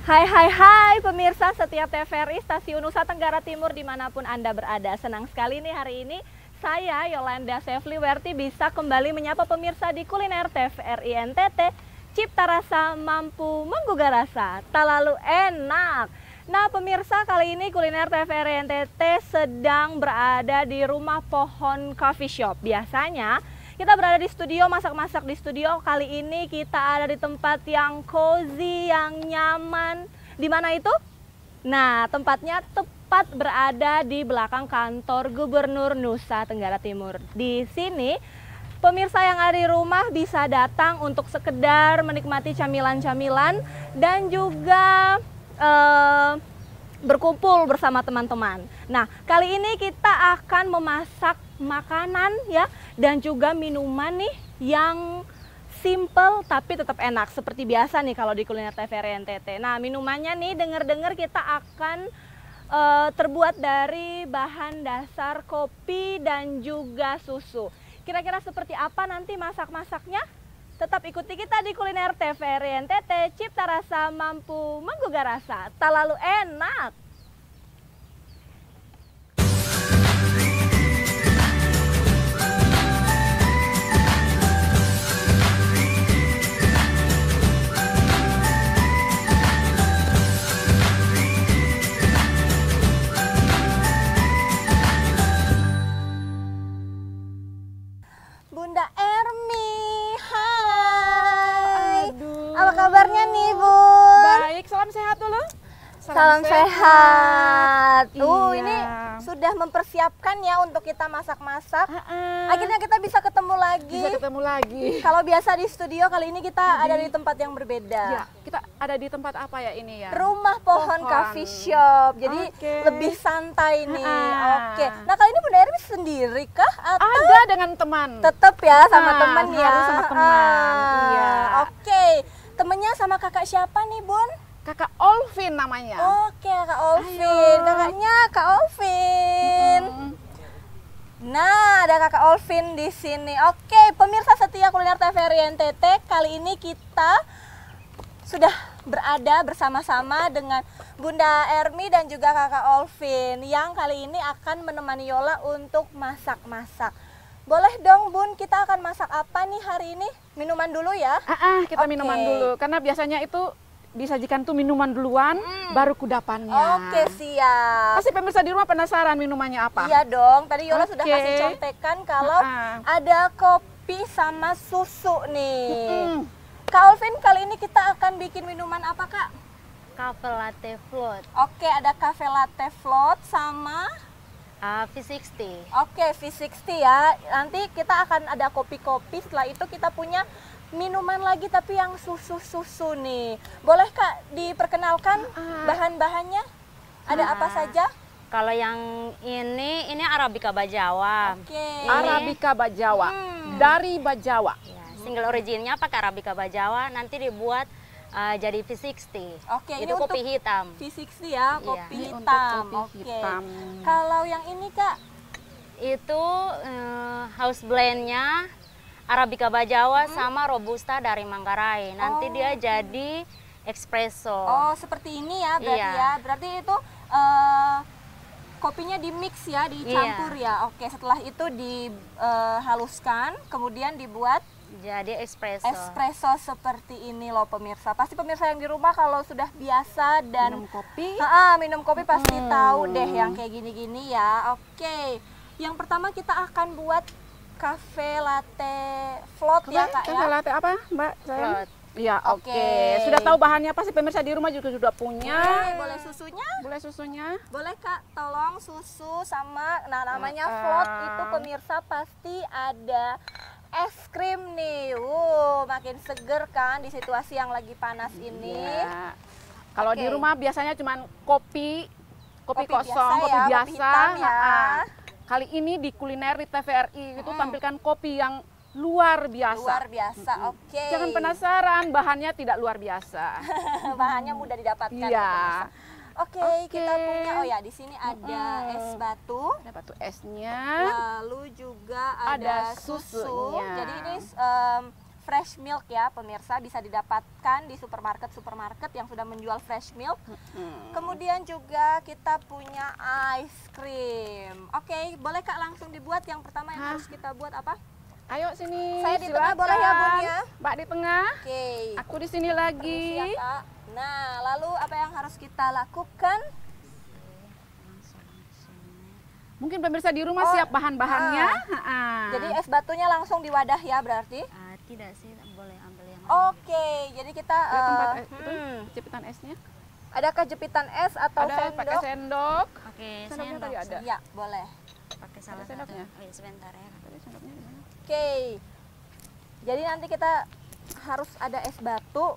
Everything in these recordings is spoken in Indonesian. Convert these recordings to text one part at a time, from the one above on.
Hai pemirsa setiap TVRI Stasiun Nusa Tenggara Timur dimanapun Anda berada. Senang sekali nih hari ini saya Yolanda Sefliwerti bisa kembali menyapa pemirsa di kuliner TVRI NTT. Cipta rasa mampu menggugah rasa, tak lalu enak. Nah pemirsa, kali ini kuliner TVRI NTT sedang berada di Rumah Pohon Coffee Shop. Biasanya kita berada di studio, masak-masak di studio. Kali ini kita ada di tempat yang cozy, yang nyaman. Di mana itu? Nah, tempatnya tepat berada di belakang kantor Gubernur Nusa Tenggara Timur. Di sini, pemirsa yang ada di rumah bisa datang untuk sekedar menikmati camilan-camilan dan juga berkumpul bersama teman-teman. Nah, kali ini kita akan memasak makanan ya dan juga minuman nih yang simple tapi tetap enak seperti biasa nih kalau di kuliner TVRI NTT. Nah, minumannya nih dengar-dengar kita akan terbuat dari bahan dasar kopi dan juga susu. Kira-kira seperti apa nanti masak-masaknya? Tetap ikuti kita di kuliner TVRI NTT, cipta rasa mampu menggugah rasa, tak lalu enak. Bunda Ermi, hai. Aduh. Apa kabarnya nih, Bun? Baik, salam sehat dulu. Salam sehat. Iya. Ini sudah mempersiapkan ya untuk kita masak-masak. Akhirnya kita bisa ketemu lagi. Bisa ketemu lagi. Kalau biasa di studio, kali ini kita ada di tempat yang berbeda. Ya, kita ada di tempat apa ya ini ya? Rumah Pohon Coffee Shop. Jadi lebih santai nih. Oke. Nah, kali ini Bunda Ermi sendiri kah atau Ada dengan teman. tetap ya sama teman ya? Harus sama teman. Iya. Oke. Temennya sama kakak siapa nih, Bun? Kakak Olvin namanya. Oke, Kak Olvin. Kakaknya Kak Olvin. Nah, ada Kakak Olvin di sini. Oke, pemirsa setia kuliner TVRI NTT, kali ini kita sudah berada bersama-sama dengan Bunda Ermi dan juga Kakak Olvin yang kali ini akan menemani Yola untuk masak-masak. Boleh dong, Bun, kita akan masak apa nih hari ini? Minuman dulu ya? Kita minuman dulu karena biasanya itu disajikan tuh minuman duluan, baru kudapannya. Oke, siap. Pasti pemirsa di rumah penasaran minumannya apa? Iya dong, tadi Yola sudah kasih contekan kalau ada kopi sama susu nih. Kak Olvin, kali ini kita akan bikin minuman apa, Kak? Cafe latte float. Oke, ada cafe latte float sama V60. Oke, V60 ya. Nanti kita akan ada kopi-kopi, setelah itu kita punya minuman lagi tapi yang susu-susu nih. Boleh Kak diperkenalkan bahan-bahannya? Ada apa saja? Kalau yang ini Arabica Bajawa. Oke. Arabica Bajawa dari Bajawa. Ya, single originnya pakai Arabica Bajawa, nanti dibuat jadi V60. Oke, itu kopi hitam. V60 ya, kopi Ini untuk hitam. kopi hitam. Kalau yang ini Kak? Itu house blendnya Arabica Bajawa sama Robusta dari Manggarai. Nanti dia jadi espresso. Oh, seperti ini ya berarti ya. Berarti itu kopinya di mix ya, dicampur ya. Oke, setelah itu dihaluskan, kemudian dibuat jadi espresso. Espresso seperti ini loh pemirsa. Pasti pemirsa yang di rumah kalau sudah biasa dan minum kopi pasti tahu deh yang kayak gini-gini ya. Oke. Yang pertama kita akan buat cafe latte float ya Kak ya. Cafe latte apa, Mbak? Float. Iya, Oke. oke. Sudah tahu bahannya, pasti pemirsa di rumah juga sudah punya. Boleh susunya? Boleh susunya? Boleh Kak, tolong susu sama namanya float itu pemirsa pasti ada es krim nih. Makin seger kan di situasi yang lagi panas ini. Ya. Kalau di rumah biasanya cuma kopi kosong, biasa kopi ya, biasa. kopi hitam ya. Kali ini di kuliner di TVRI itu tampilkan kopi yang luar biasa. Luar biasa, oke. Jangan penasaran, bahannya tidak luar biasa. Bahannya mudah didapatkan. Iya. Oke, kita punya, oh ya di sini ada es batu. Ada batu esnya. Lalu juga ada susu. susunya. Jadi ini fresh milk ya pemirsa, bisa didapatkan di supermarket yang sudah menjual fresh milk. Kemudian juga kita punya ice cream. Oke, boleh Kak langsung dibuat. Yang pertama yang harus kita buat apa? Ayo sini. Saya di tengah boleh ya Bun ya? Mbak di tengah. Oke. Aku di sini lagi. Permisi ya, Kak. Nah, lalu apa yang harus kita lakukan? Mungkin pemirsa di rumah siap bahan-bahannya. Jadi es batunya langsung di wadah ya berarti? Tidak sih, boleh ambil yang Oke, jadi kita tempat itu, jepitan esnya. adakah jepitan es atau Ada sendok? pakai sendok. pakai Sendoknya sendok. tadi ada. Ya, boleh. Pakai salah Ada satu. sendoknya? Oh, iya, sebentar ya. Tadi sendoknya di mana? Oke. Jadi nanti kita harus ada es batu,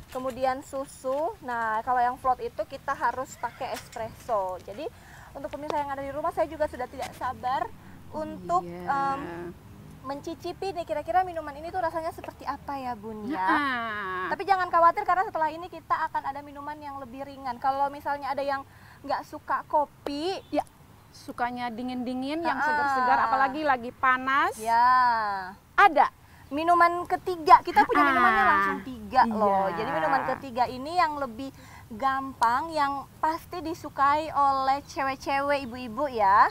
kemudian susu. Nah, kalau yang float itu kita harus pakai espresso. Jadi untuk pemirsa yang ada di rumah, saya juga sudah tidak sabar untuk Iya. mencicipi nih kira-kira minuman ini tuh rasanya seperti apa ya Bun ya. Nah, Tapi jangan khawatir karena setelah ini kita akan ada minuman yang lebih ringan. Kalau misalnya ada yang nggak suka kopi, ya sukanya dingin-dingin, yang segar-segar, apalagi lagi panas. ya Ada. minuman ketiga, kita punya minumannya langsung 3 loh. Iya. Jadi minuman ketiga ini yang lebih gampang, yang pasti disukai oleh cewek-cewek, ibu-ibu ya.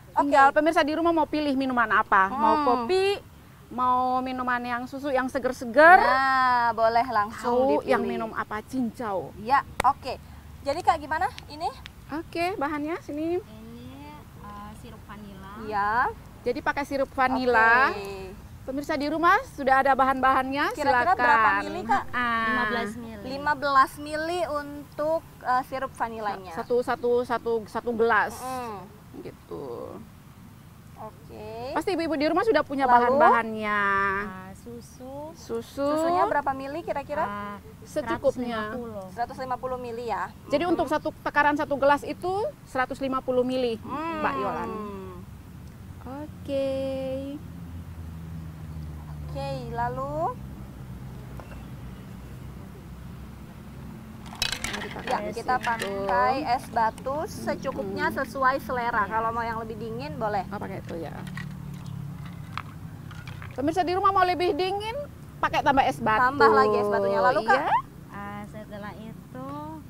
Tinggal pemirsa di rumah mau pilih minuman apa. Mau kopi, mau minuman yang susu yang segar-segar, Nah, boleh langsung tahu dipilih. yang minum apa, cincau. Ya, oke. Jadi Kak gimana ini? Oke, bahannya sini. Ini sirup vanila. Ya. Jadi pakai sirup vanila. Oke. Pemirsa di rumah sudah ada bahan-bahannya, Kira-kira silakan. berapa mili, Kak? 15 ml. 15 mili untuk sirup vanilanya. Satu gelas. Gitu. Oke. Pasti ibu-ibu di rumah sudah punya Lalu? bahan-bahannya. Susu Susunya berapa mili kira-kira? Secukupnya. 150. 150 mili ya. Jadi untuk satu takaran satu gelas itu 150 mili, Mbak Yolan. Oke. Oke, lalu ya kita pakai es batu secukupnya sesuai selera. Kalau mau yang lebih dingin boleh. Oh, pakai itu ya. Pemirsa di rumah mau lebih dingin, pakai tambah es batu. Tambah lagi es batunya. Lalu Kak? Iya. Setelah itu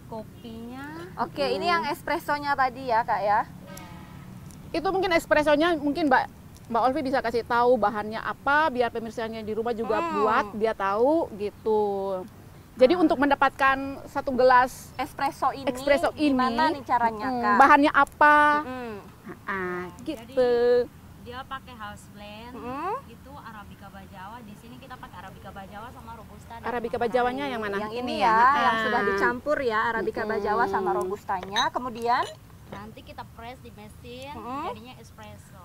kopinya. Oke, ini yang espressonya tadi ya Kak ya. Itu mungkin espressonya mungkin Mbak Olvi bisa kasih tahu bahannya apa biar pemirsanya di rumah juga buat dia tahu gitu. Jadi untuk mendapatkan satu gelas Espresso ini, gimana gimana nih caranya Kak? bahannya apa? Jadi Gitu. dia pakai house blend. Itu Arabica Bajawa. Di sini kita pakai Arabica Bajawa sama Robusta. dan Arabica Matahari. Bajawanya yang mana? Yang ini ya, yang sudah dicampur ya Arabica Bajawa sama Robustanya. Kemudian Nanti kita press di mesin, jadinya espresso.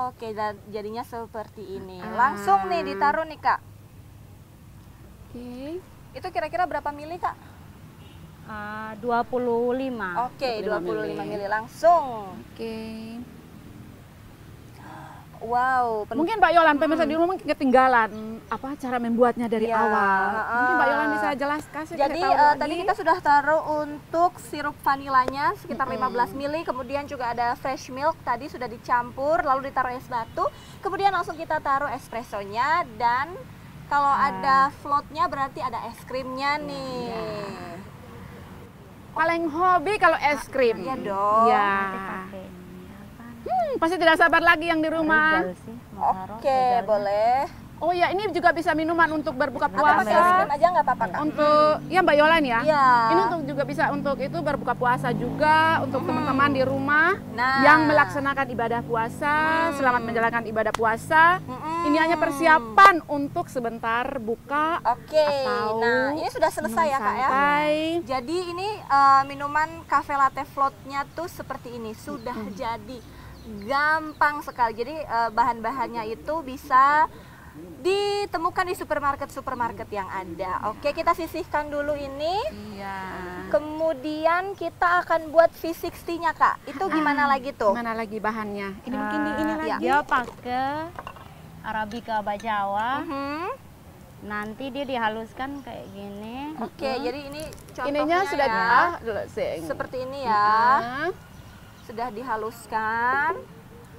oke, jadinya seperti ini. Langsung nih ditaruh nih Kak. Oke. Itu kira-kira berapa mili Kak? 25. Oke, 25 25 mili langsung. Oke. Wow, Mungkin Mbak Yolan pemirsa di rumah mungkin ketinggalan apa cara membuatnya dari Iya, awal. Mungkin Mbak Yolan bisa jelaskan. Jadi tadi kita sudah taruh untuk sirup vanilanya sekitar 15 mili, kemudian juga ada fresh milk tadi sudah dicampur, lalu ditaruh es batu, kemudian langsung kita taruh espressonya, dan kalau ada floatnya berarti ada es krimnya nih. paling hobi kalau es krim. Iya dong. Iya. Pakai ini apa? Pasti tidak sabar lagi yang di rumah. Regal sih, mau taruh Oke, regalnya. boleh. Oh ya, ini juga bisa minuman untuk berbuka Atau pakai es puasa. krim aja nggak apa-apa Kak? Untuk ya Mbak Yolan ya. Iya. Ini untuk juga bisa untuk itu berbuka puasa juga untuk teman-teman di rumah Nah. yang melaksanakan ibadah puasa, selamat menjalankan ibadah puasa. Ini hanya persiapan untuk sebentar buka. Oke, atau nah ini sudah selesai ya Kak ya. santai. Jadi ini minuman cafe latte floatnya tuh seperti ini, sudah jadi. Gampang sekali. Jadi bahan-bahannya itu bisa ditemukan di supermarket yang ada. Oke, kita sisihkan dulu ini. Iya. Kemudian kita akan buat V60-nya Kak. Itu gimana lagi tuh? Mana lagi bahannya? Ini mungkin di ini lagi. Dia pakai Arabica Bajawa. Nanti dia dihaluskan kayak gini. Oke, jadi ini contohnya Ininya sudah ya. seperti Seperti ini ya. Sudah dihaluskan.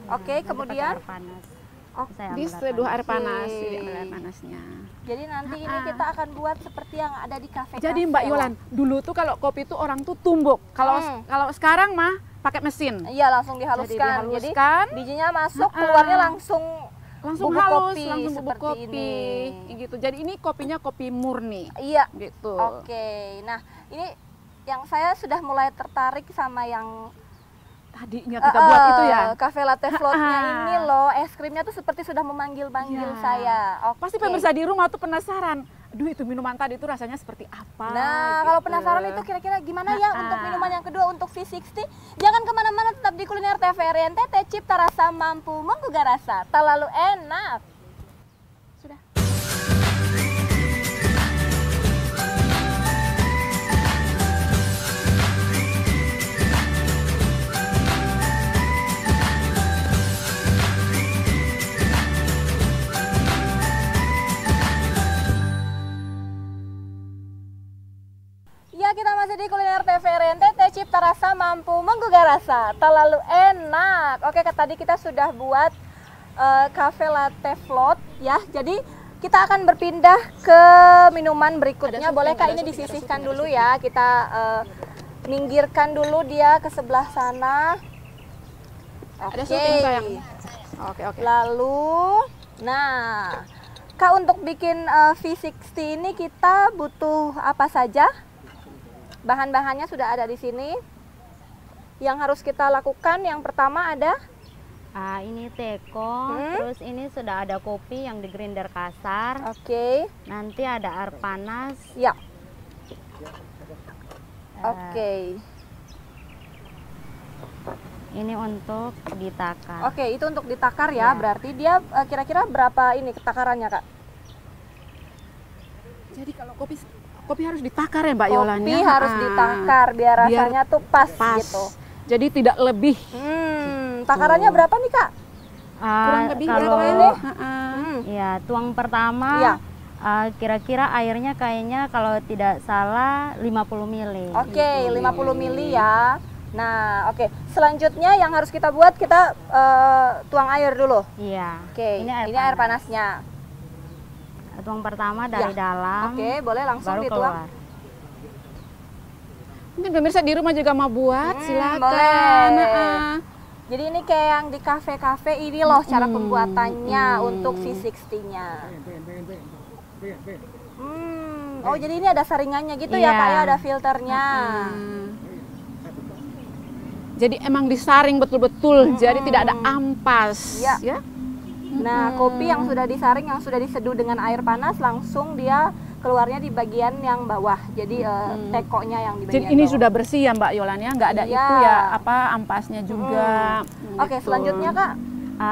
Oke, Nanti kemudian pakai air panas. Saya ambil Diseduh air panas, Oke. jadi ambil air panasnya. Jadi nanti ini kita akan buat seperti yang ada di kafe-kafe. Jadi Mbak Yolan, dulu tuh kalau kopi tuh orang tuh tumbuk. Kalau sekarang mah pakai mesin. Iya, langsung dihaluskan. Jadi dihaluskan. bijinya masuk, keluarnya langsung bubuk halus, kopi, langsung bubuk seperti kopi. Gitu. Jadi ini kopinya kopi murni. Iya. Gitu. Oke. Nah, ini yang saya sudah mulai tertarik sama yang Tadinya kita buat itu ya. Cafe latte floatnya ini loh, es krimnya tuh seperti sudah memanggil-manggil Iya. saya. Oke. Pasti pemirsa di rumah tuh penasaran. Aduh, itu minuman tadi itu rasanya seperti apa? Nah, gitu. kalau penasaran itu kira-kira gimana ya untuk minuman yang kedua untuk V60? Jangan kemana-mana, tetap di Kuliner TVRI NTT, cipta rasa mampu menggugah rasa, tak lalu enak. Sudah. Ya, kita masih di Kuliner TVRI NTT, cipta rasa mampu menggugah rasa, tak lalu enak. Oke, tadi kita sudah buat cafe latte float ya. Jadi kita akan berpindah ke minuman berikutnya. Boleh Kak ini disisihkan dulu ya. Kita minggirkan dulu dia ke sebelah sana. Ada Oke. syuting sayang. Oke. Lalu, nah, Kak untuk bikin V60 ini kita butuh apa saja? Bahan-bahannya sudah ada di sini. Yang harus kita lakukan yang pertama ada Ini teko, terus ini sudah ada kopi yang di grinder kasar. Oke. Nanti ada air panas. Ya. Oke. Ini untuk ditakar. Oke, itu untuk ditakar ya. Ya. Berarti dia kira-kira berapa ini takarannya, Kak? Jadi kalau kopi harus ditakar ya Mbak Yolan Kopi ya? harus ditakar biar rasanya tuh pas gitu. Jadi tidak lebih. Takarannya berapa nih, Kak? Kurang lebih kalau berapa ini? ya tuang pertama Ya. kira-kira airnya kayaknya kalau tidak salah 50 ml. Oke, 50 ml ya. Nah, oke. Selanjutnya yang harus kita buat, kita tuang air dulu. Iya. Oke, ini air panasnya. Tuang pertama dari Ya. dalam. Oke, boleh langsung baru dituang. keluar. Mungkin pemirsa di rumah juga mau buat, silakan. boleh. Jadi ini kayak yang di kafe-kafe ini loh cara pembuatannya untuk V60-nya. Oh, jadi ini ada saringannya gitu ya, Iya. Kak ya, ada filternya. Jadi emang disaring betul-betul, jadi tidak ada ampas. Iya. Ya. Nah, kopi yang sudah disaring, yang sudah diseduh dengan air panas, langsung dia keluarnya di bagian yang bawah. Jadi tekonya yang di bagian Jadi ini bawah. sudah bersih ya Mbak Yolan ya, nggak ada Iya. itu ya apa ampasnya juga. Oke, Gitu. selanjutnya Kak.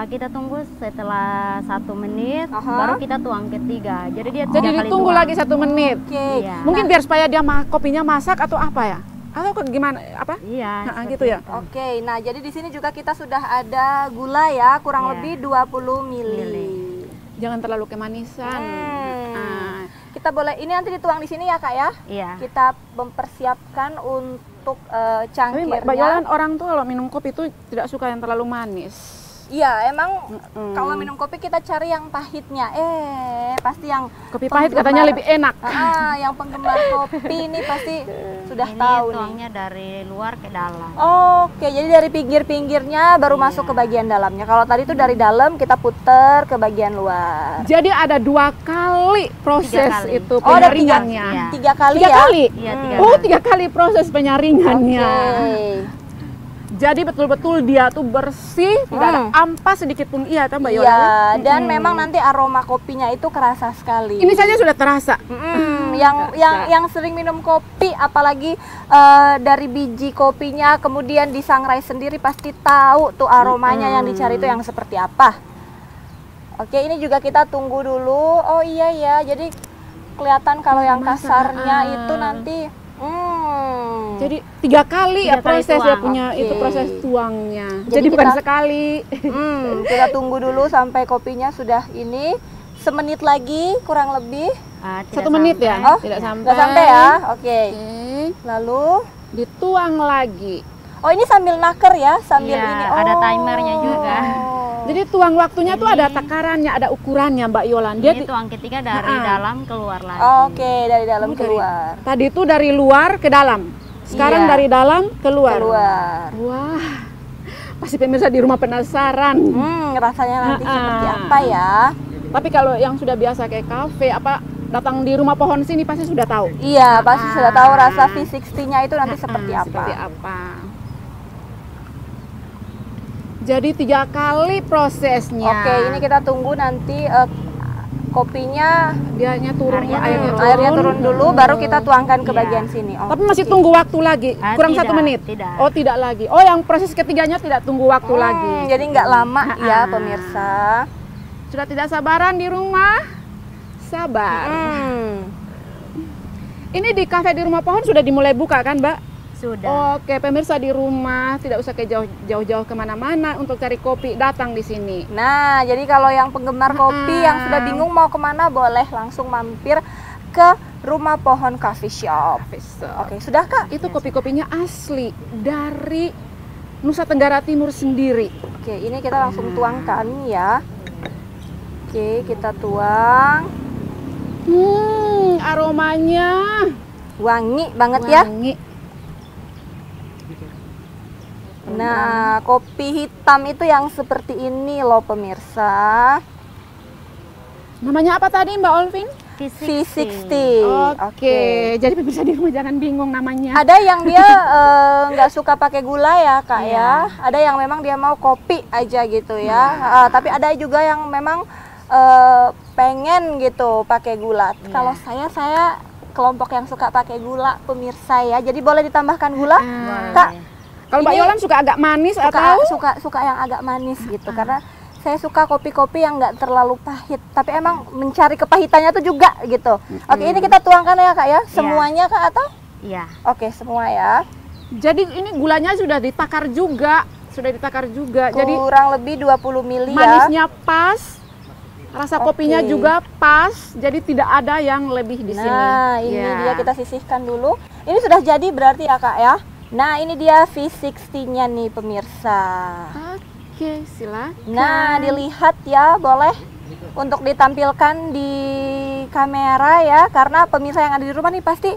Kita tunggu setelah 1 menit, Aha. baru kita tuang ketiga. Jadi dia Jadi 3 kali ditunggu tuang. lagi 1 menit. Oke. Iya. Mungkin biar supaya dia kopinya masak atau apa ya? Atau gimana? Apa? Iya. Nah, seperti gitu ya. itu. Oke, nah jadi di sini juga kita sudah ada gula ya, kurang Iya. lebih 20 ml. Jangan terlalu kemanisan. Ah. Kita boleh ini nanti dituang di sini ya, Kak ya. Iya. Kita mempersiapkan untuk Tapi cangkirnya. Mbak Yolan orang tuh kalau minum kopi itu tidak suka yang terlalu manis. Iya, emang kalau minum kopi kita cari yang pahitnya. Pasti yang Kopi pahit katanya lebih enak. yang penggemar kopi ini pasti sudah Ini tahu nih. tuangnya dari luar ke dalam. Oke, jadi dari pinggir-pinggirnya baru masuk ke bagian dalamnya. Kalau tadi itu dari dalam kita puter ke bagian luar. Jadi ada 2 kali proses 3 kali. itu Oh, ada penyaringannya. Iya. 3 kali 3 ya. kali? Iya, 3 Oh, kali. 3 kali proses penyaringannya. Oke. Jadi betul-betul dia tuh bersih, tidak ada ampas sedikit pun. Iya, kan Mbak Yola? Iya, dan memang nanti aroma kopinya itu kerasa sekali. Ini saja sudah terasa. Yang sering minum kopi, apalagi dari biji kopinya, kemudian disangrai sendiri pasti tahu tuh aromanya yang dicari itu yang seperti apa. Oke, ini juga kita tunggu dulu. Oh iya ya, jadi kelihatan kalau yang kasarnya itu nanti. Jadi 3 kali ya 3 kali proses ya tuang. punya itu Oke. proses tuangnya. Jadi Jadi bukan kita- sekali. Kita tunggu dulu sampai kopinya sudah ini. Semenit lagi kurang lebih. Tidak 1 menit ya? sampai. Oh, Tidak sampai. nggak sampai ya? Oke. Oke. Lalu, Dituang lagi. oh ini sambil naker ya, sambil Iya, ini. ada timernya juga. Jadi tuang waktunya tuh ada takarannya, ada ukurannya Mbak Yolan. Ini tuang ketiga dari dalam keluar lagi. Oke, dari dalam keluar. Tadi itu dari luar ke dalam. Sekarang dari dalam keluar. Wah. Pasti pemirsa di rumah penasaran. Rasanya nanti seperti apa ya? Tapi kalau yang sudah biasa kayak kafe datang di rumah pohon sini pasti sudah tahu. Iya, pasti sudah tahu rasa V60-nya itu nanti seperti apa. Seperti apa. Jadi 3 kali prosesnya. Oke, ini kita tunggu nanti kopinya airnya turun dulu, baru kita tuangkan ke bagian sini. Tapi masih tunggu waktu lagi, kurang 1 menit. Tidak. Oh, tidak lagi. Oh, yang proses ketiganya tidak tunggu waktu lagi. Jadi nggak lama ya pemirsa. Sudah tidak sabaran di rumah? Sabar. Ini di kafe di rumah pohon sudah dimulai buka kan, Mbak? Sudah. Oke, pemirsa di rumah tidak usah ke jauh-jauh kemana-mana untuk cari kopi, datang di sini. Nah, jadi kalau yang penggemar kopi yang sudah bingung mau kemana, boleh langsung mampir ke Rumah Pohon Coffee Shop. Oke, sudah Kak? Itu kopi-kopinya asli dari Nusa Tenggara Timur sendiri. Oke, ini kita langsung tuangkan ya. Oke, kita tuang. Aromanya wangi banget ya. Nah, kopi hitam itu yang seperti ini loh pemirsa. Namanya apa tadi Mbak Olvin? V60. Oke, jadi pemirsa di rumah jangan bingung namanya. Ada yang dia nggak suka pakai gula ya Kak ya. Ada yang memang dia mau kopi aja gitu ya. Tapi ada juga yang memang pengen gitu pakai gula. Kalau saya kelompok yang suka pakai gula pemirsa ya. Jadi boleh ditambahkan gula, Kak. Kalau Mbak Yolan suka agak manis atau suka yang agak manis gitu, karena saya suka kopi-kopi yang nggak terlalu pahit, tapi emang mencari kepahitannya tuh juga gitu. Oke, ini kita tuangkan ya Kak ya, semuanya Kak atau? Iya. Oke, semua ya. Jadi ini gulanya sudah ditakar juga, Jadi kurang lebih 20 ml ya. Manisnya pas, rasa kopinya juga pas, jadi tidak ada yang lebih di sini. Nah, ini dia kita sisihkan dulu. Ini sudah jadi berarti ya Kak ya. Nah, ini dia V60-nya nih pemirsa. Oke, silakan. Nah, dilihat ya, boleh untuk ditampilkan di kamera ya, karena pemirsa yang ada di rumah nih pasti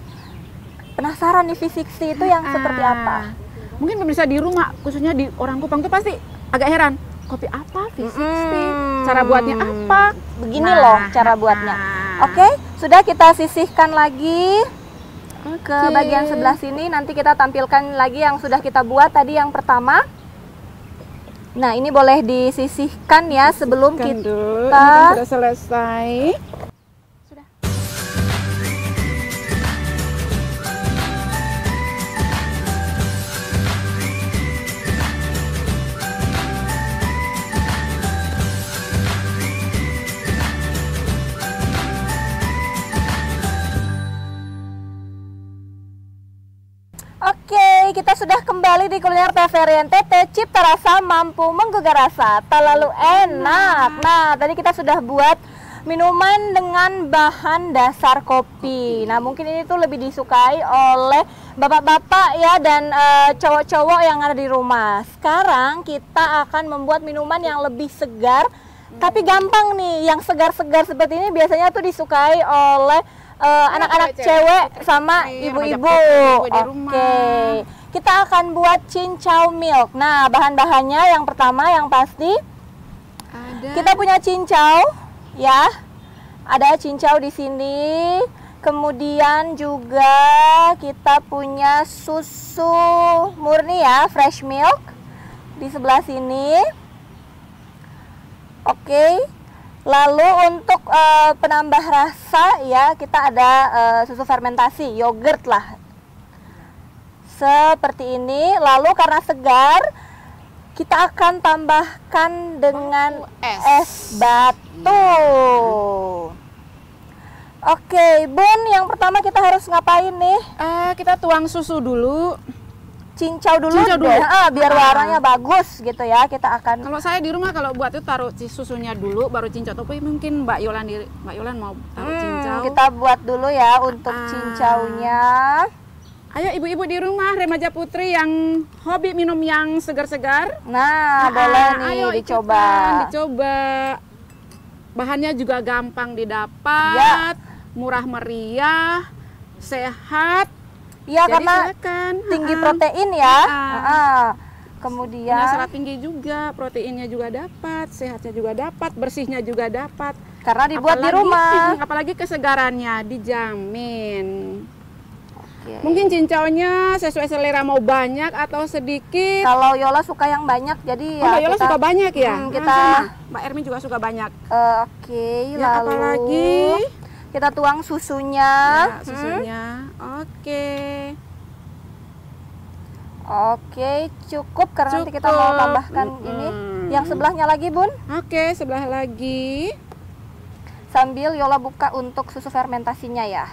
penasaran nih V60 itu yang seperti apa. Mungkin pemirsa di rumah, khususnya di orang Kupang tuh pasti agak heran. Kopi apa V60? Cara buatnya apa? Begini loh cara buatnya. Oke, sudah kita sisihkan lagi ke bagian sebelah sini. Nanti kita tampilkan lagi yang sudah kita buat tadi yang pertama. Nah, ini boleh disisihkan ya sebelum kita sudah selesai. Sudah. Oke, kita sudah kembali di kuliner TVRI NTT. Cipta rasa mampu menggugah rasa, tak lalu enak. Nah, tadi kita sudah buat minuman dengan bahan dasar kopi. Nah, mungkin ini tuh lebih disukai oleh bapak-bapak ya dan cowok-cowok yang ada di rumah. Sekarang kita akan membuat minuman yang lebih segar, tapi gampang nih. Yang segar-segar seperti ini biasanya tuh disukai oleh anak-anak cewek sama ibu-ibu. Oke, kita akan buat cincau milk. Nah, bahan-bahannya yang pertama yang pasti kita punya cincau, ya. Ada cincau di sini. Kemudian juga kita punya susu murni ya, fresh milk di sebelah sini. Oke. Lalu untuk penambah rasa ya kita ada susu fermentasi, yogurt lah. Seperti ini. Lalu karena segar kita akan tambahkan dengan es batu. Oke, Bun, yang pertama kita harus ngapain nih? Kita tuang susu dulu. Cincau dulu deh, biar warnanya bagus gitu ya. Kita akan. Kalau saya di rumah kalau buat itu taruh susunya dulu, baru cincau. Tapi mungkin Mbak Yolan mau taruh cincau. Kita buat dulu ya untuk cincaunya. Ayo ibu-ibu di rumah, remaja putri yang hobi minum yang segar-segar. Nah, boleh nih ayo dicoba. Dicoba. Bahannya juga gampang didapat, murah meriah, sehat. Iya, Jadi karena silakan. tinggi protein ya. Kemudian Punya serat tinggi juga, proteinnya juga dapat, sehatnya juga dapat, bersihnya juga dapat. karena dibuat di rumah. Apalagi kesegarannya dijamin. Oke. Mungkin cincaunya sesuai selera, mau banyak atau sedikit. Kalau Yola suka yang banyak, jadi ya Mbak Yola suka banyak ya? kita sama. Mbak Ermi juga suka banyak. Oke, Ya, lalu apalagi kita tuang susunya. ya, susunya. Oke. Oke, cukup karena nanti kita mau tambahkan ini. Yang sebelahnya lagi, Bun. Oke, sebelah lagi. Sambil Yola buka untuk susu fermentasinya ya.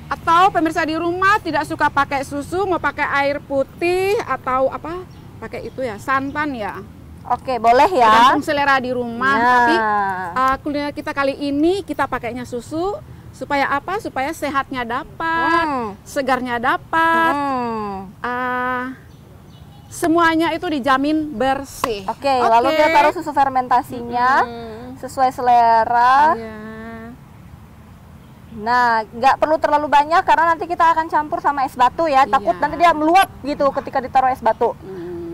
Atau pemirsa di rumah tidak suka pakai susu, mau pakai air putih atau apa? Pakai itu ya, santan ya. Oke, boleh ya. Tergantung selera di rumah. Nah. Tapi kuliner kita kali ini kita pakainya susu supaya apa? Supaya sehatnya dapat, segarnya dapat. Semuanya itu dijamin bersih. Oke, lalu kita taruh susu fermentasinya sesuai selera. Iya. Nah, nggak perlu terlalu banyak karena nanti kita akan campur sama es batu ya. Takut nanti dia meluap gitu ketika ditaruh es batu.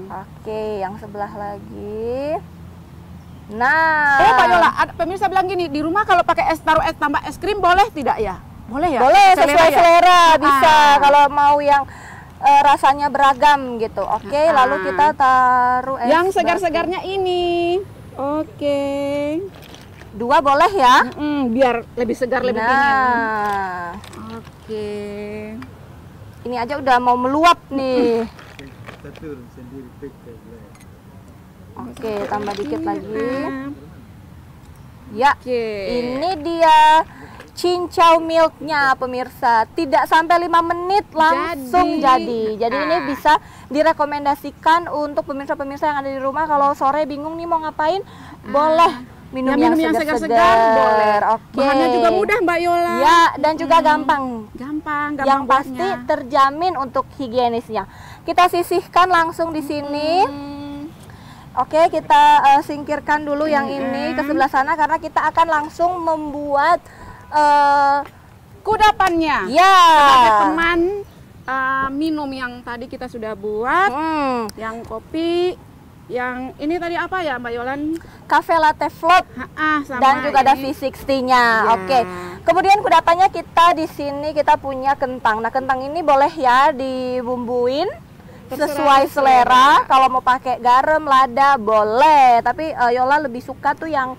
Oke, yang sebelah lagi. Nah, Pak Yola, pemirsa bilang gini, di rumah kalau pakai es, taruh es tambah es krim boleh tidak ya? Boleh ya? boleh sesuai ya? selera bisa kalau mau yang rasanya beragam gitu. Oke, lalu kita taruh es yang batu. segar-segarnya ini. Oke. 2 boleh ya? Biar lebih segar, lebih dingin. Nah, Oke. ini aja udah mau meluap nih. Oke, tambah dikit lagi. Ya, Oke. ini dia cincau milknya pemirsa. Tidak sampai 5 menit langsung jadi. Jadi ini bisa direkomendasikan untuk pemirsa-pemirsa yang ada di rumah. Kalau sore bingung nih mau ngapain, boleh minum yang segar-segar. boleh. Oke. Bahannya juga mudah Mbak Yola. Ya, dan juga gampang. Gampang Yang pasti buatnya. terjamin untuk higienisnya. Kita sisihkan langsung di sini. Oke, kita singkirkan dulu yang ini ke sebelah sana karena kita akan langsung membuat kudapannya. ya. Sebagai teman minum yang tadi kita sudah buat, yang kopi, yang ini tadi apa ya Mbak Yolan? Cafe latte float Sama dan juga ada ini. V60-nya. Ya. Oke. Kemudian kudapannya kita di sini kita punya kentang. Nah, kentang ini boleh ya dibumbuin sesuai selera. Kalau mau pakai garam, lada boleh. Tapi Yola lebih suka tuh yang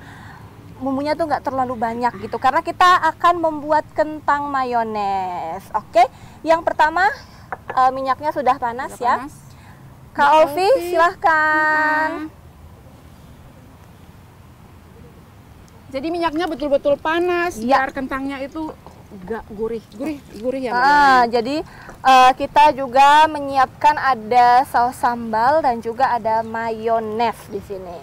bumbunya tuh nggak terlalu banyak gitu karena kita akan membuat kentang mayones. Oke. Yang pertama minyaknya sudah panas ya. Kak Olvi, silahkan. Jadi minyaknya betul-betul panas, Ya. biar kentangnya itu enggak gurih ya. Mbak? Jadi kita juga menyiapkan ada saus sambal dan juga ada mayones di sini.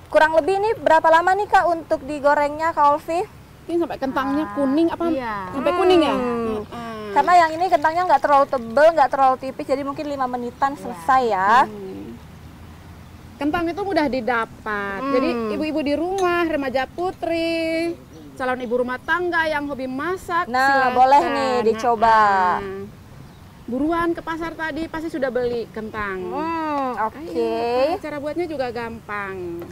Kurang lebih ini berapa lama nih Kak untuk digorengnya Kak Olvi? Ini sampai kentangnya kuning apa? Iya. Sampai kuning ya? Karena yang ini kentangnya nggak terlalu tebel, nggak terlalu tipis, jadi mungkin 5 menitan selesai ya. Kentang itu mudah didapat. Jadi ibu-ibu di rumah, remaja putri, calon ibu rumah tangga yang hobi masak, Nah, silakan. boleh nih dicoba. Buruan ke pasar tadi pasti sudah beli kentang. Oke. Cara buatnya juga gampang.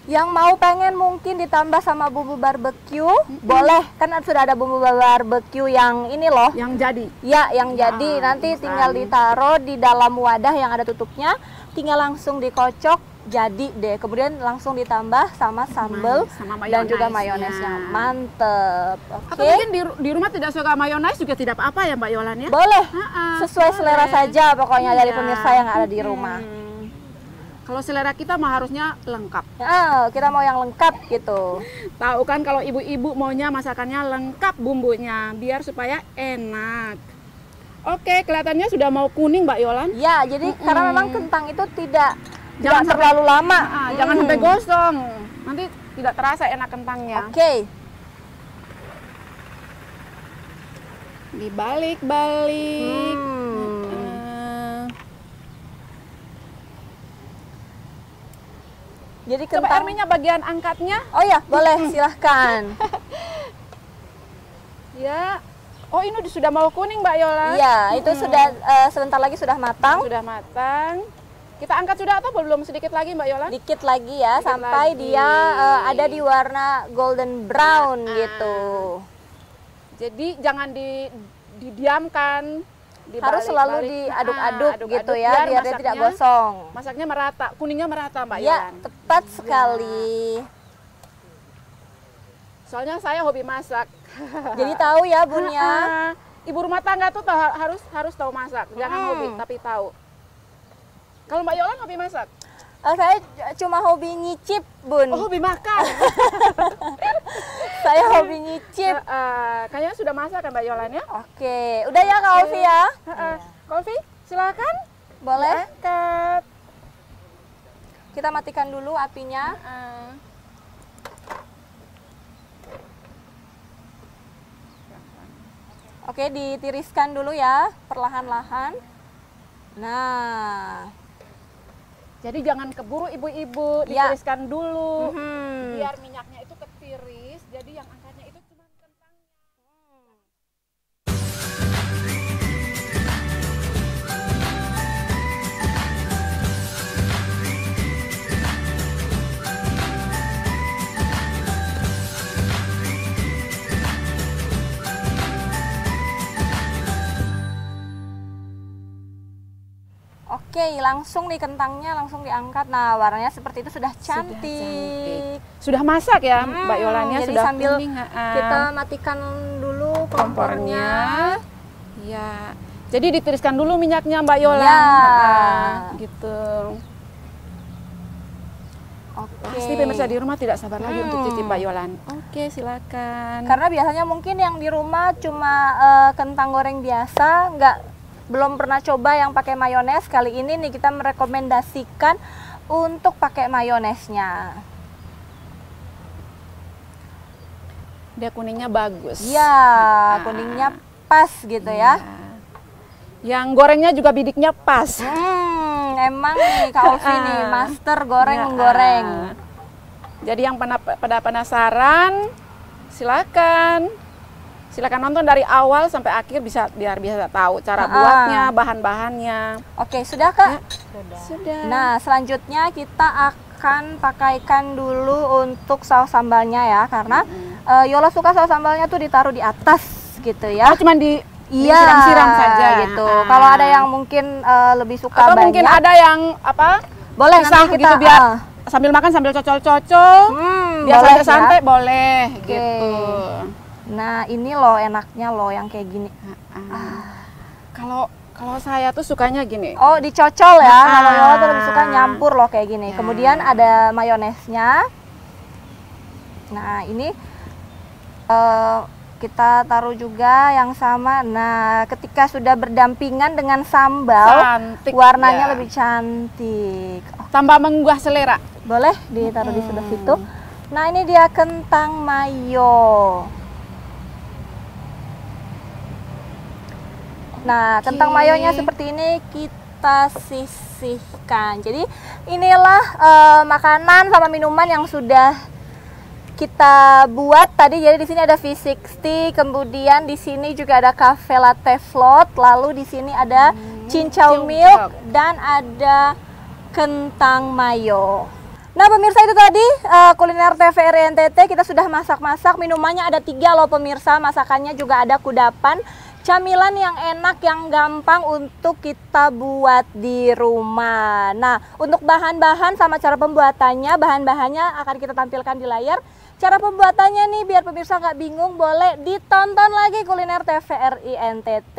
Yang mau pengen mungkin ditambah sama bumbu barbeque, boleh. Kan sudah ada bumbu barbeque yang ini loh. Yang jadi. Ya, yang jadi nanti tinggal ditaruh di dalam wadah yang ada tutupnya, tinggal langsung dikocok, jadi deh. Kemudian langsung ditambah sama sambal Sama dan juga mayonesnya. mayonesnya. Mantep. Atau Oke. mungkin di rumah tidak suka mayones juga tidak apa-apa ya Mbak Yolan ya? Boleh. Ha-ha, Sesuai selera boleh. saja pokoknya dari Iya. pemirsa yang ada di rumah. Kalau selera kita mah harusnya lengkap. Kita mau yang lengkap gitu. Tahu kan kalau ibu-ibu maunya masakannya lengkap bumbunya biar supaya enak. Oke, kelihatannya sudah mau kuning Mbak Yolan. Ya, jadi karena memang kentang itu tidak Jangan terlalu lama. Jangan sampai gosong. Nanti tidak terasa enak kentangnya. Oke. Dibalik-balik. Jadi Coba kentang. Erminya bagian angkatnya. Oh ya, boleh, silahkan. Ya. Oh, ini sudah mau kuning, Mbak Yola. Iya, itu sudah sebentar lagi sudah matang. Sudah matang. Kita angkat sudah atau belum, sedikit lagi, Mbak Yola? Dikit lagi ya, Dikit sampai lagi. dia ada di warna golden brown gitu. Jadi jangan didiamkan. Harus selalu diaduk-aduk gitu ya, biar dia tidak gosong. Masaknya merata, kuningnya merata, Mbak Ya, Yola. tepat sekali. Soalnya saya hobi masak. Jadi tahu ya Bunnya. Ibu rumah tangga tuh harus tahu masak. Jangan hobi tapi tahu. Kalau Mbak Yola hobi masak? Saya cuma hobi nyicip, Bun. Oh, hobi makan. Saya hobi nyicip. Kayaknya sudah masak kan Mbak Yolan ya? Oke, udah ya Kak Olvi ya. Kak Olvi, silakan. Boleh? Angkat. Kita matikan dulu apinya. Oke, ditiriskan dulu ya, perlahan-lahan. Nah, jadi jangan keburu ibu-ibu, ditiriskan dulu. Biar minyaknya itu ketiris, jadi yang angkatnya itu cuma kentangnya. oke, langsung nih kentangnya langsung diangkat. Nah, warnanya seperti itu sudah cantik. Sudah masak ya Mbak Yolannya, jadi sudah sambil kuning. kita matikan dulu kompornya. Ya. Jadi ditiriskan dulu minyaknya Mbak Yola. Ya. Gitu. Oke. Pasti pemirsa di rumah tidak sabar lagi untuk cicip Mbak Yolan. Oke, silakan. Karena biasanya mungkin yang di rumah cuma kentang goreng biasa, belum pernah coba yang pakai mayones. Kali ini nih kita merekomendasikan untuk pakai mayonesnya. Dia kuningnya bagus. Iya, kuningnya pas gitu ya. Yang gorengnya juga bidiknya pas. Emang nih Kak Olvi nih, master menggoreng. Jadi yang pada penasaran, silakan nonton dari awal sampai akhir biar bisa tahu cara buatnya, bahan-bahannya. Oke, sudah Kak? Sudah. Nah, selanjutnya kita akan pakaikan dulu untuk saus sambalnya ya, karena Yola suka saus sambalnya tuh ditaruh di atas gitu ya. Oh, cuman disiram-siram saja gitu. Kalau ada yang mungkin lebih suka atau banyak, mungkin ada yang boleh pisah nanti kita gitu biar sambil makan sambil cocol-cocol. Biar boleh santai-santai ya. boleh gitu. Nah, ini loh enaknya loh yang kayak gini. Kalau saya tuh sukanya gini. Oh, dicocol ya. Kalau Yola tuh lebih suka nyampur loh kayak gini. Kemudian ada mayonesnya. Nah, ini kita taruh juga yang sama. Nah, ketika sudah berdampingan dengan sambal, Cantik, warnanya ya. lebih cantik. Tambah menggugah selera. Boleh ditaruh di sebelah situ. Nah, ini dia kentang mayo. Nah, kentang mayonya seperti ini kita sisihkan. Jadi inilah makanan sama minuman yang sudah kita buat tadi. Jadi di sini ada V60, kemudian di sini juga ada cafe latte float, lalu di sini ada cincau milk dan ada kentang mayo. Nah pemirsa, itu tadi kuliner TVRI NTT. Kita sudah masak-masak, minumannya ada 3 loh pemirsa, masakannya juga ada kudapan. Camilan yang enak, yang gampang untuk kita buat di rumah. Nah, untuk bahan-bahan sama cara pembuatannya, bahan-bahannya akan kita tampilkan di layar. Cara pembuatannya nih, biar pemirsa nggak bingung, boleh ditonton lagi kuliner TVRI NTT.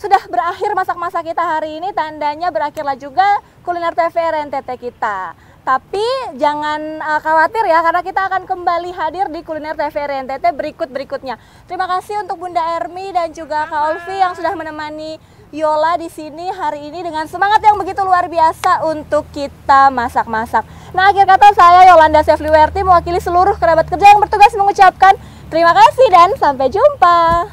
Sudah berakhir masak-masak kita hari ini, tandanya berakhirlah juga kuliner TVRI NTT kita. Tapi jangan khawatir ya, karena kita akan kembali hadir di kuliner TVRI NTT berikut-berikutnya. Terima kasih untuk Bunda Ermi dan juga Kak Olvi yang sudah menemani Yola di sini hari ini dengan semangat yang begitu luar biasa untuk kita masak-masak. Nah, akhir kata saya Yolanda Sefliwerti mewakili seluruh kerabat kerja yang bertugas mengucapkan terima kasih dan sampai jumpa.